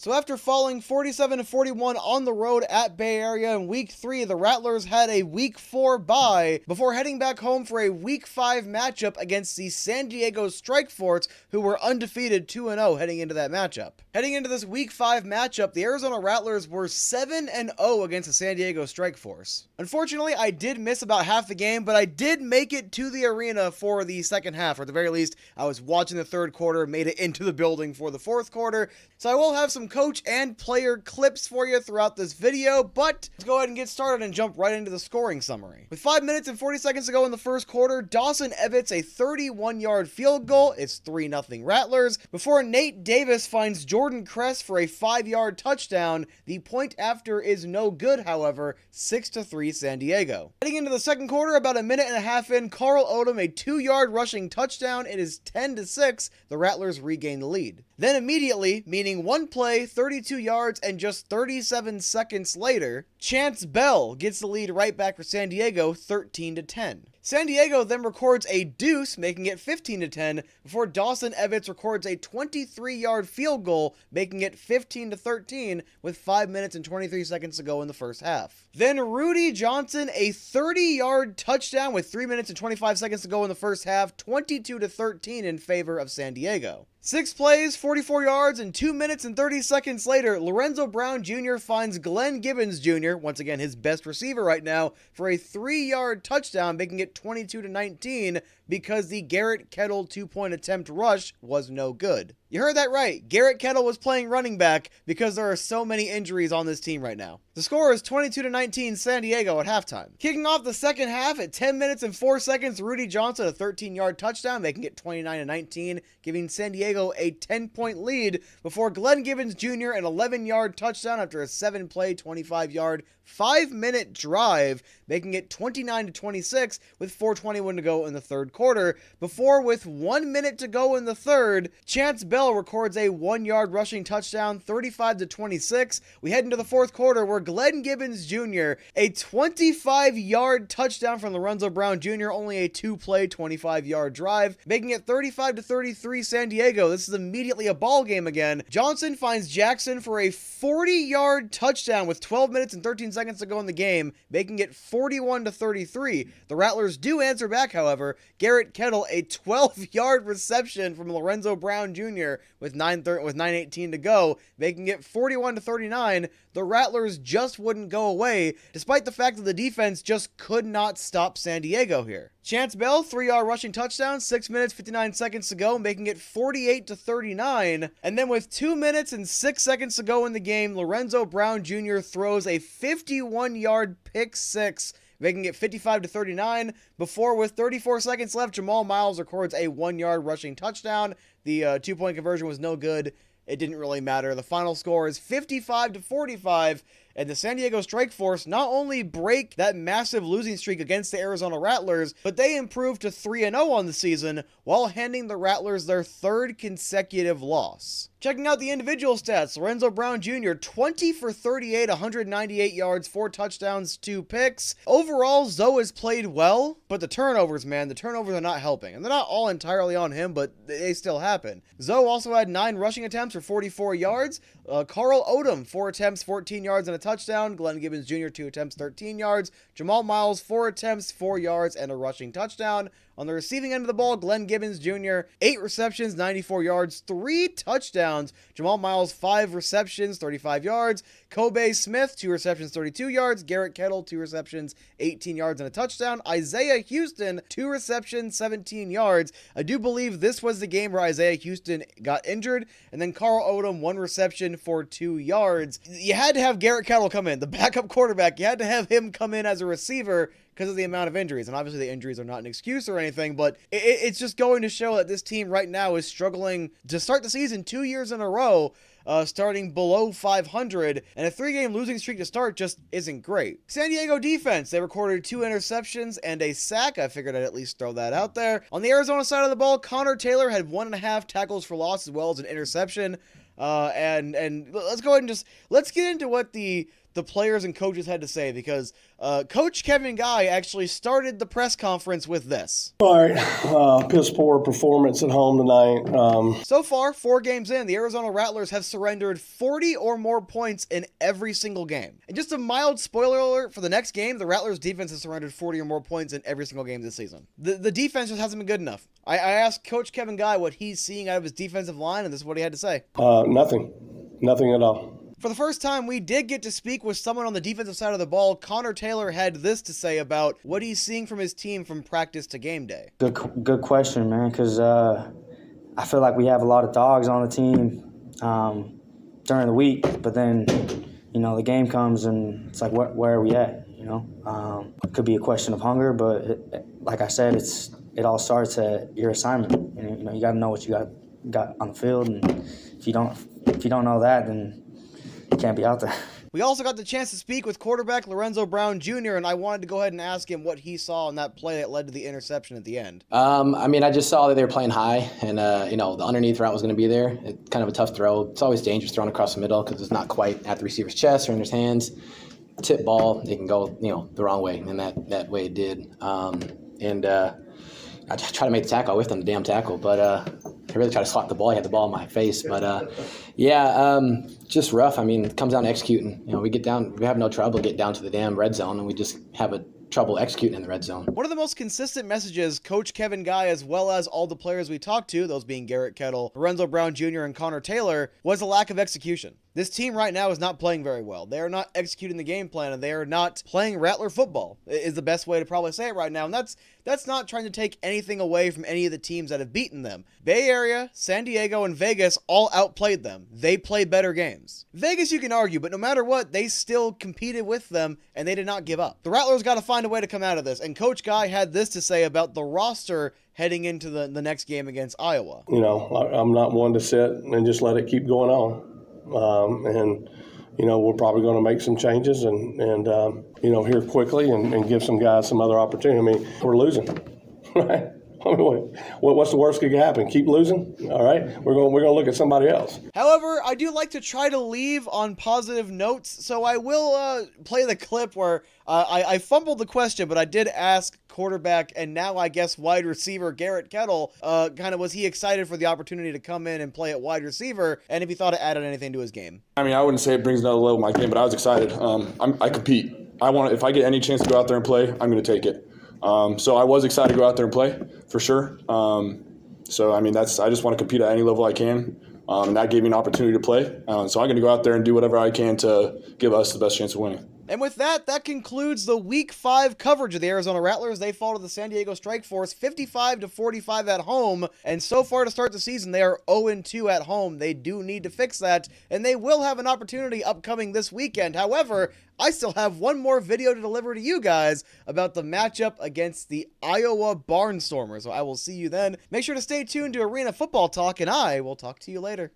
So after falling 47-41 on the road at Bay Area in Week 3, the Rattlers had a Week 4 bye before heading back home for a Week 5 matchup against the San Diego Strikeforce, who were undefeated 2-0 heading into that matchup. Heading into this Week 5 matchup, the Arizona Rattlers were 7-0 against the San Diego Strikeforce. Unfortunately, I did miss about half the game, but I did make it to the arena for the second half, or at the very least, I was watching the third quarter, made it into the building for the fourth quarter, so I will have some coach and player clips for you throughout this video, but let's go ahead and get started and jump right into the scoring summary. With 5 minutes and 40 seconds to go in the first quarter, Dawson Evans a 31-yard field goal. It's 3-0 Rattlers, before Nate Davis finds Jordan Kress for a 5-yard touchdown. The point after is no good, however, 6-3 San Diego. Heading into the second quarter, about a minute and a half in, Carl Odom a 2-yard rushing touchdown. It is 10-6. The Rattlers regain the lead. Then immediately, meaning one play, 32 yards, and just 37 seconds later, Chance Bell gets the lead right back for San Diego, 13-10. San Diego then records a deuce, making it 15-10, before Dawson Evans records a 23-yard field goal, making it 15-13, with 5 minutes and 23 seconds to go in the first half. Then Rudy Johnson a 30-yard touchdown with 3 minutes and 25 seconds to go in the first half, 22-13 in favor of San Diego. 6 plays, 44 yards, and 2 minutes and 30 seconds later, Lorenzo Brown Jr. finds Glenn Gibbons Jr., once again his best receiver right now, for a 3-yard touchdown, making it 22-19, because the Garrett Kettle 2-point attempt rush was no good. You heard that right. Garrett Kettle was playing running back because there are so many injuries on this team right now. The score is 22-19 San Diego at halftime. Kicking off the second half at 10 minutes and 4 seconds, Rudy Johnson a 13-yard touchdown, making it 29-19, giving San Diego a 10-point lead, before Glenn Gibbons Jr. an 11-yard touchdown after a 7-play, 25-yard, 5-minute drive, making it 29-26 with 4:21 to go in the third quarter, before with 1 minute to go in the third, Chance Bell records a 1-yard rushing touchdown, 35-26. We head into the fourth quarter where Glenn Gibbons Jr. a 25-yard touchdown from Lorenzo Brown Jr., only a 2-play, 25-yard drive, making it 35-33 San Diego. This is immediately a ball game again. Johnson finds Jackson for a 40-yard touchdown with 12 minutes and 13 seconds to go in the game, making it 41-33. The Rattlers do answer back, however. Garrett Kettle a 12-yard reception from Lorenzo Brown Jr. with 9:18 to go, making it 41-39. The Rattlers just wouldn't go away, despite the fact that the defense just could not stop San Diego here. Chance Bell, 3-yard rushing touchdown, 6 minutes, 59 seconds to go, making it 48-39. And then with 2 minutes and 6 seconds to go in the game, Lorenzo Brown Jr. throws a 51-yard pick six, making it 55-39, before with 34 seconds left, Jamal Miles records a 1-yard rushing touchdown. The 2-point conversion was no good. It didn't really matter. The final score is 55-45, and the San Diego Strikeforce not only break that massive losing streak against the Arizona Rattlers, but they improve to 3-0 on the season while handing the Rattlers their third consecutive loss. Checking out the individual stats, Lorenzo Brown Jr., 20 for 38, 198 yards, 4 touchdowns, 2 picks. Overall, Zoe has played well, but the turnovers, man, the turnovers are not helping. And they're not all entirely on him, but they still happen. Zoe also had 9 rushing attempts for 44 yards. Carl Odom, 4 attempts, 14 yards, and a touchdown. Glenn Gibbons Jr., 2 attempts, 13 yards. Jamal Miles, 4 attempts, 4 yards, and a rushing touchdown. On the receiving end of the ball, Glenn Gibbons Jr., 8 receptions, 94 yards, 3 touchdowns. Jamal Miles, 5 receptions, 35 yards. Kobe Smith, 2 receptions, 32 yards. Garrett Kettle, 2 receptions, 18 yards, and a touchdown. Isaiah Houston, 2 receptions, 17 yards. I do believe this was the game where Isaiah Houston got injured. And then Carl Odom, 1 reception for 2 yards. You had to have Garrett Kettle come in, the backup quarterback. You had to have him come in as a receiver because of the amount of injuries. And obviously the injuries are not an excuse or anything, but it's just going to show that this team right now is struggling to start the season 2 years in a row, starting below 500, and a 3-game losing streak to start just isn't great. San Diego defense, they recorded 2 interceptions and a sack. I figured I'd at least throw that out there. On the Arizona side of the ball, Connor Taylor had 1.5 tackles for loss as well as an interception. And let's go ahead and let's get into what the the players and coaches had to say, because Coach Kevin Guy actually started the press conference with this. All right, piss poor performance at home tonight. So far, 4 games in, the Arizona Rattlers have surrendered 40 or more points in every single game. And just a mild spoiler alert for the next game, the Rattlers defense has surrendered 40 or more points in every single game this season. The defense just hasn't been good enough. I asked Coach Kevin Guy what he's seeing out of his defensive line, and this is what he had to say. Nothing at all. For the first time, we did get to speak with someone on the defensive side of the ball. Connor Taylor had this to say about what he's seeing from his team from practice to game day. Good question, man, because I feel like we have a lot of dogs on the team during the week, but then, the game comes and it's like, where are we at, It could be a question of hunger, but like I said, it all starts at your assignment. And, you got to know what you got on the field, and if you don't know that, then you can't be out there. We also got the chance to speak with quarterback Lorenzo Brown Jr., and I wanted to go ahead and ask him what he saw on that play that led to the interception at the end. I just saw that they were playing high, and, the underneath route was going to be there. It's kind of a tough throw. It's always dangerous throwing across the middle because it's not quite at the receiver's chest or in his hands. Tip ball, it can go, the wrong way, and that way it did. I tried to make the tackle. I whiffed on the damn tackle, but I really tried to slap the ball. I had the ball in my face, but just rough. It comes down to executing. We have no trouble getting down to the damn red zone, and we just have trouble executing in the red zone. One of the most consistent messages Coach Kevin Guy, as well as all the players we talked to, those being Garrett Kettle, Lorenzo Brown Jr., and Connor Taylor, was a lack of execution. This team right now is not playing very well. They are not executing the game plan, and they are not playing Rattler football, is the best way to probably say it right now. And that's not trying to take anything away from any of the teams that have beaten them. Bay Area, San Diego, and Vegas all outplayed them. They played better games. Vegas, you can argue, but no matter what, they still competed with them, and they did not give up. The Rattlers got to find a way to come out of this, and Coach Guy had this to say about the roster heading into the next game against Iowa. I'm not one to sit and just let it keep going on. We're probably going to make some changes and here quickly and give some guys some other opportunity. We're losing, right? What's the worst that could happen? Keep losing? All right, we're going to look at somebody else. However, I do like to try to leave on positive notes, so I will play the clip where I fumbled the question, but I did ask quarterback and now I guess wide receiver Garrett Kettle, was he excited for the opportunity to come in and play at wide receiver, and if he thought it added anything to his game. I wouldn't say it brings another level to my game, but I was excited. I compete. If I get any chance to go out there and play, I'm going to take it. So I was excited to go out there and play, for sure. I just want to compete at any level I can, and that gave me an opportunity to play. So I'm going to go out there and do whatever I can to give us the best chance of winning. And with that concludes the Week 5 coverage of the Arizona Rattlers. They fall to the San Diego Strike Force 55-45 at home, and so far to start the season, they are 0-2 at home. They do need to fix that, and they will have an opportunity upcoming this weekend. However, I still have one more video to deliver to you guys about the matchup against the Iowa Barnstormers. So I will see you then. Make sure to stay tuned to Arena Football Talk, and I will talk to you later.